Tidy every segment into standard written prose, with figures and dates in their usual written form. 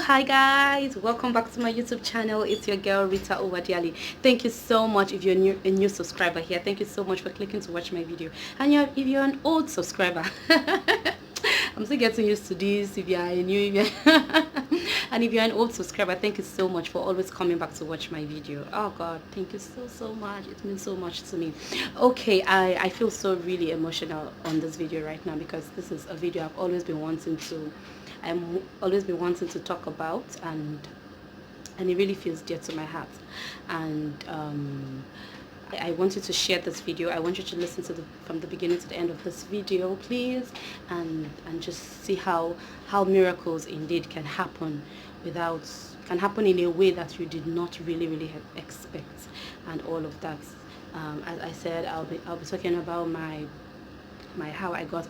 Hi guys, welcome back to my YouTube channel. It's your girl Rita Owadiali. Thank you so much. If you're a new subscriber here, thank you so much for clicking to watch my video. And if you're an old subscriber, I'm still getting used to this. If you're a new and if you're an old subscriber, thank you so much for always coming back to watch my video. Oh god, thank you so much. It means so much to me. Okay, I feel so really emotional on this video right now because this is a video I've always been wanting to talk about, and it really feels dear to my heart. And I want you to share this video. I want you to listen to from the beginning to the end of this video, please, and just see how miracles indeed can happen in a way that you did not really expect, and all of that. As I said, I'll be talking about how I got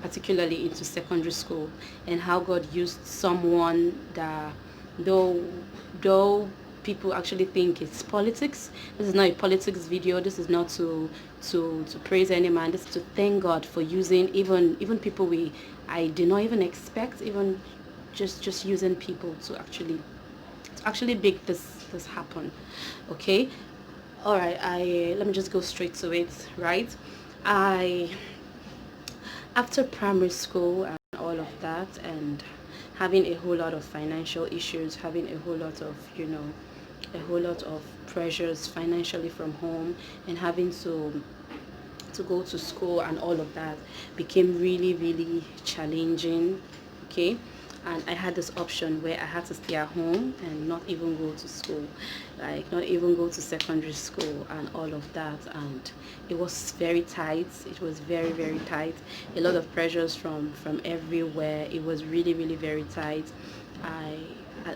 particularly into secondary school, and how God used someone that, though people actually think it's politics. This is not a politics video. This is not to praise any man. This is to thank God for using even people I did not even expect, even just using people to actually make this happen. Okay, all right. Let me just go straight to it. Right, after primary school and all of that, and having a whole lot of financial issues, having a whole lot of pressures financially from home, and having to go to school and all of that became really challenging. Okay, and I had this option where I had to stay at home and not even go to school, like not even go to secondary school and all of that. And it was very tight. It was very tight. A lot of pressures from everywhere. It was really very tight.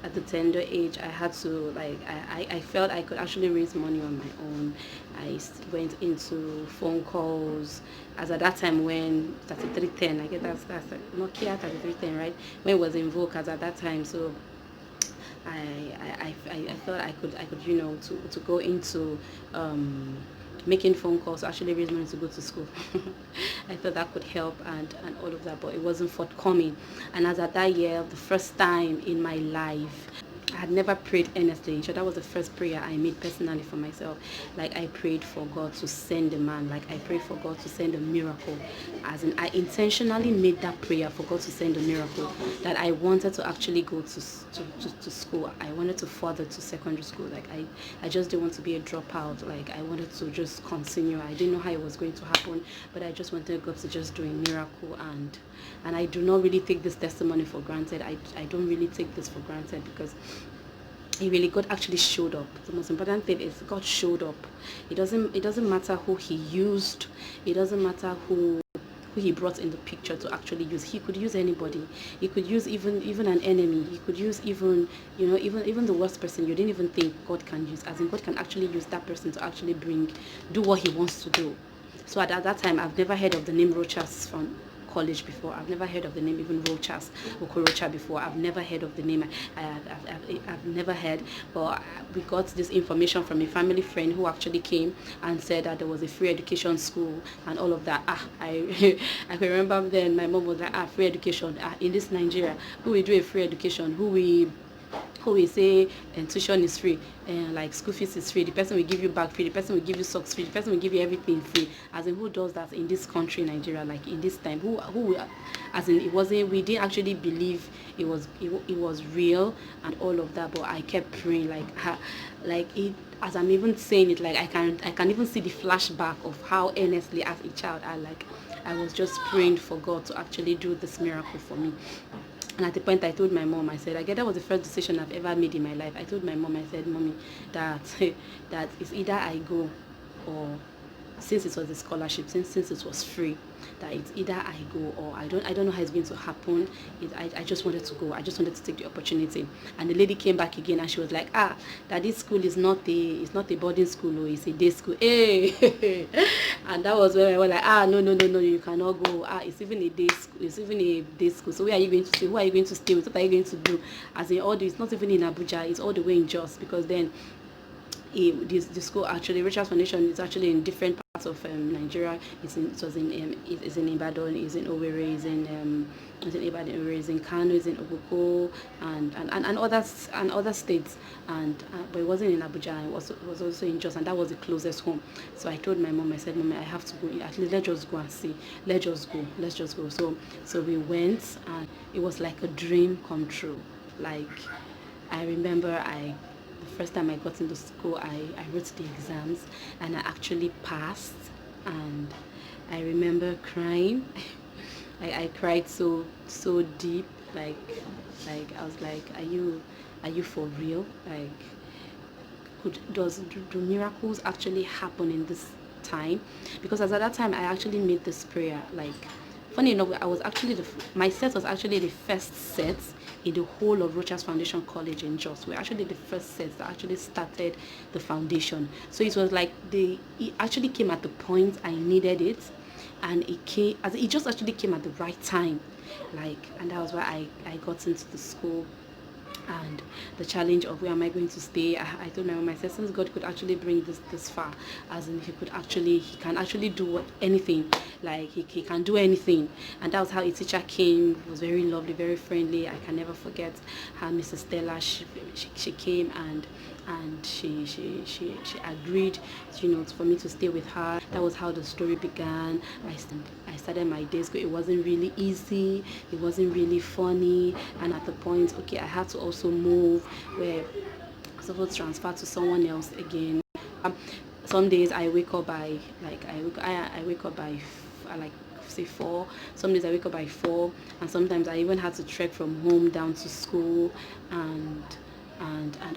At the tender age, I had to, I felt I could actually raise money on my own. I went into phone calls, as at that time when 3310, I guess that's Nokia 3310, right? When it was in vogue as at that time. So I thought I could to go into making phone calls to actually raise money to go to school. I thought that could help and all of that, but it wasn't forthcoming. And as at that year, the first time in my life, I had never prayed earnestly. So that was the first prayer I made personally for myself. Like, I prayed for God to send a man. Like, I prayed for God to send a miracle. As in, I intentionally made that prayer for God to send a miracle. That I wanted to actually go to school. I wanted to further to secondary school. Like, I just didn't want to be a dropout. Like, I wanted to just continue. I didn't know how it was going to happen, but I just wanted God to just do a miracle. And I do not really take this testimony for granted. I don't really take this for granted, because God actually showed up. The most important thing is God showed up. It doesn't matter who he used. It doesn't matter who he brought in the picture to actually use. He could use anybody. He could use even an enemy. He could use even the worst person you didn't even think God can use. As in, God can actually use that person to actually do what he wants to do. So at that time, I've never heard of the name Rochas from college before. I've never heard of the name even Rochas or Rocha before. I've never heard of the name. I've never heard, but we got this information from a family friend who actually came and said that there was a free education school and all of that. I can remember then my mom was like, free education in this Nigeria, who will do a free education, who will say tuition is free, and like school fees is free, the person will give you bag free, the person will give you socks free, the person will give you everything free. As in, who does that in this country, Nigeria? Like, in this time, who as in, we didn't actually believe it was real and all of that. But I kept praying, like it, as I'm even saying it, like I can even see the flashback of how earnestly as a child I was just praying for God to actually do this miracle for me. And at the point, I told my mom, I said, I guess that was the first decision I've ever made in my life. I told my mom, I said, Mommy, that it's either I go, or since it was a scholarship, since it was free, that it's either I go or I don't know how it's going to happen. I just wanted to go. I just wanted to take the opportunity. And the lady came back again, and she was like, that this school is not a boarding school, or it's a day school. Hey. And that was when I was like, no, you cannot go. It's even a day school. It's even a day school. So where are you going to stay? Who are you going to stay with? What are you going to do? As in, it's not even in Abuja. It's all the way in Jos, because then the school, actually, Rochas Foundation, is actually in different of Nigeria. It was in it's in Ibadan, it's in Owerri, it's in Ibadan, Owerri, it's in Kano, it's in Obuko, and other states, and but it wasn't in Abuja. It was also in Jos, and that was the closest home. So I told my mom, I said, Mommy, I have to go. At least let's just go and see. Let's just go. So we went, and it was like a dream come true. Like, I remember the first time I got into school, I wrote the exams, and I actually passed. And I remember crying. I cried so deep. Like I was like, are you for real? Like, do miracles actually happen in this time? Because as at that time I actually made this prayer. Like, funny enough, I was actually my set was actually the first set in the whole of Rochas Foundation College in Jos. We're actually the first set that actually started the foundation. So it was like it actually came at the point I needed it, and it just actually came at the right time. Like, and that was why I got into the school. And the challenge of where am I going to stay, I told my mom, I said, since God could actually bring this far, as in he can actually do anything. Like, he can do anything. And that was how a teacher came. It was very lovely, very friendly. I can never forget how Mrs. Stella, she came, and she agreed, for me to stay with her. That was how the story began. I started my day school. It wasn't really easy, it wasn't really funny, and at the point, okay, I had to also move where I was supposed to transfer to someone else again. Some days I wake up by I wake up by like say 4. Some days I wake up by 4, and sometimes I even had to trek from home down to school, and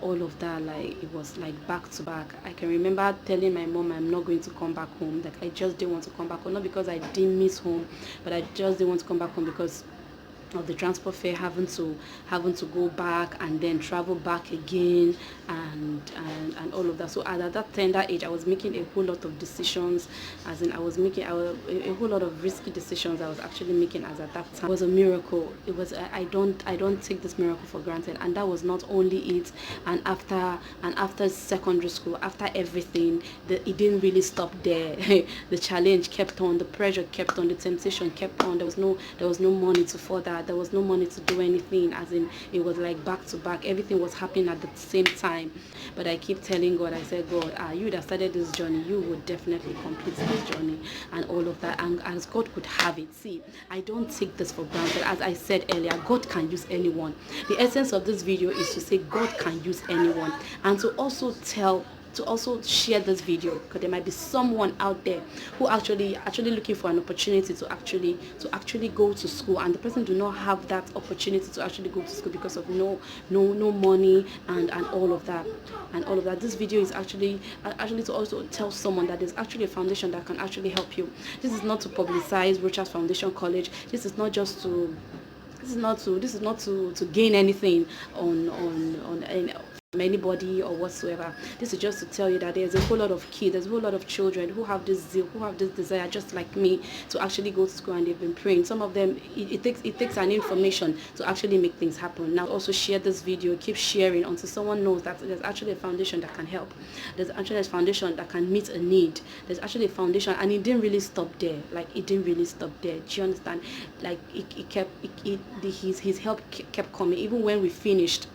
all of that. Like, it was like back to back. I can remember telling my mom I'm not going to come back home. Like, I just didn't want to come back home, not because I didn't miss home, but I just didn't want to come back home because of the transport fare, having to go back and then travel back again, and all of that. So at that tender age, I was making a whole lot of decisions, as in I was making a whole lot of risky decisions I was actually making as at that time. It was a miracle. It was I don't take this miracle for granted. And that was not only it, and after secondary school, after everything, it didn't really stop there. The challenge kept on, the pressure kept on, the temptation kept on. There was no money to further. There was no money to do anything, as in it was like back to back. Everything was happening at the same time. But I keep telling God, I said, God, you that started this journey, you would definitely complete this journey, and all of that. And as God could have it. See, I don't take this for granted. As I said earlier, God can use anyone. The essence of this video is to say God can use anyone, and to also share this video, because there might be someone out there who actually looking for an opportunity to actually go to school, and the person do not have that opportunity to actually go to school because of no money, and all of that. This video is actually to also tell someone that there's actually a foundation that can actually help you. This is not to publicize Rochas Foundation College. This is not to gain anything on anybody or whatsoever. This is just to tell you that there's a whole lot of kids, there's a whole lot of children who have this zeal, who have this desire, just like me, to actually go to school, and they've been praying. Some of them, it takes an information to actually make things happen. Now also share this video, keep sharing until someone knows that there's actually a foundation that can help. There's actually a foundation that can meet a need. There's actually a foundation, and it didn't really stop there. Like, it didn't really stop there. Do you understand? Like, his help kept coming even when we finished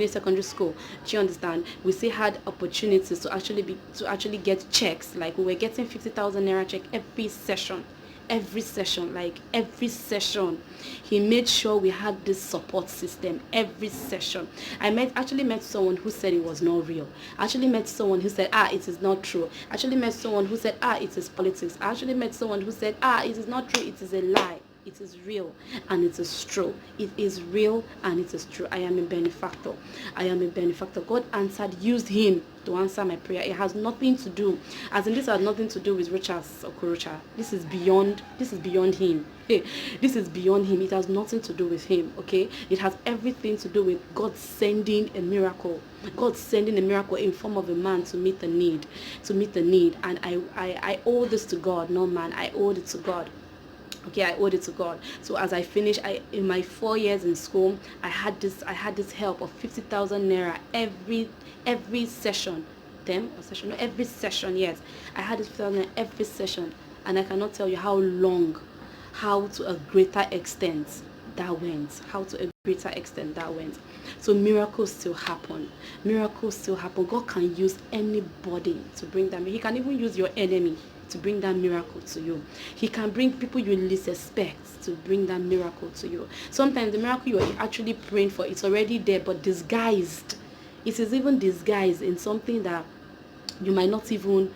secondary school. Do you understand? We still had opportunities to actually get checks. Like, we were getting 50,000 naira check every session. He made sure we had this support system every session. I actually met someone who said it was not real. I actually met someone who said, it is not true. I actually met someone who said, it is politics. I actually met someone who said, it is not true, it is a lie. It is real and it is true. It is real and it is true. I am a benefactor. God used him to answer my prayer. It has nothing to do, this has nothing to do with Rochas or Kurocha. This is beyond him. Hey, this is beyond him. It has nothing to do with him. Okay, it has everything to do with God sending a miracle. God sending a miracle in form of a man to meet the need. And I owe this to God, no man. I owe it to God. Okay, I owed it to God. So as I finished, in my 4 years in school, I had this help of 50,000 naira every session. term or session, no, every session. Yes, I had it for every session, and I cannot tell you how long, how to a greater extent that went, how to a greater extent that went. So miracles still happen. Miracles still happen. God can use anybody to bring them. He can even use your enemy to bring that miracle to you. He can bring people you least expect to bring that miracle to you. Sometimes the miracle you are actually praying for, it's already there, but disguised. It is even disguised in something that you might not even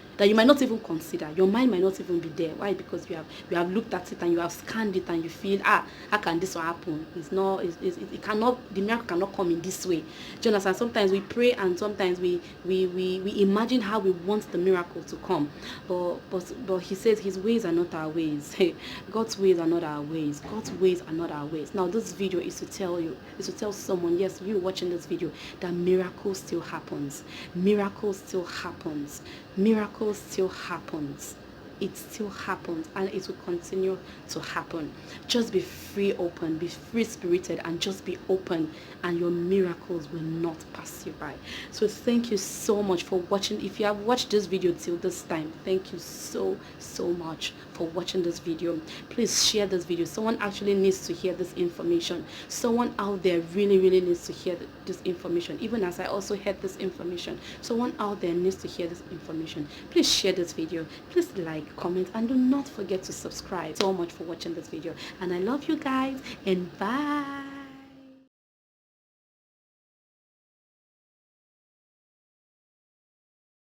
consider. Your mind might not even be there. Why? Because you have looked at it and you have scanned it and you feel, how can this one happen? It's not, it cannot, the miracle cannot come in this way. Do you understand? Sometimes we pray and sometimes we imagine how we want the miracle to come, but he says his ways are not our ways. God's ways are not our ways. God's ways are not our ways. Now this video is to tell someone, yes, you watching this video, that miracles still happens. Miracles still happens. Miracles still happens. It still happens, and it will continue to happen. Just be free open, be free spirited, and just be open, and your miracles will not pass you by. So thank you so much for watching. If you have watched this video till this time, thank you so much for watching this video. Please share this video. Someone actually needs to hear this information. Someone out there really needs to hear this information, even as I also heard this information. Someone out there needs to hear this information. Please share this video. Please like, comment, and do not forget to subscribe. So much for watching this video, and I love you guys, and bye.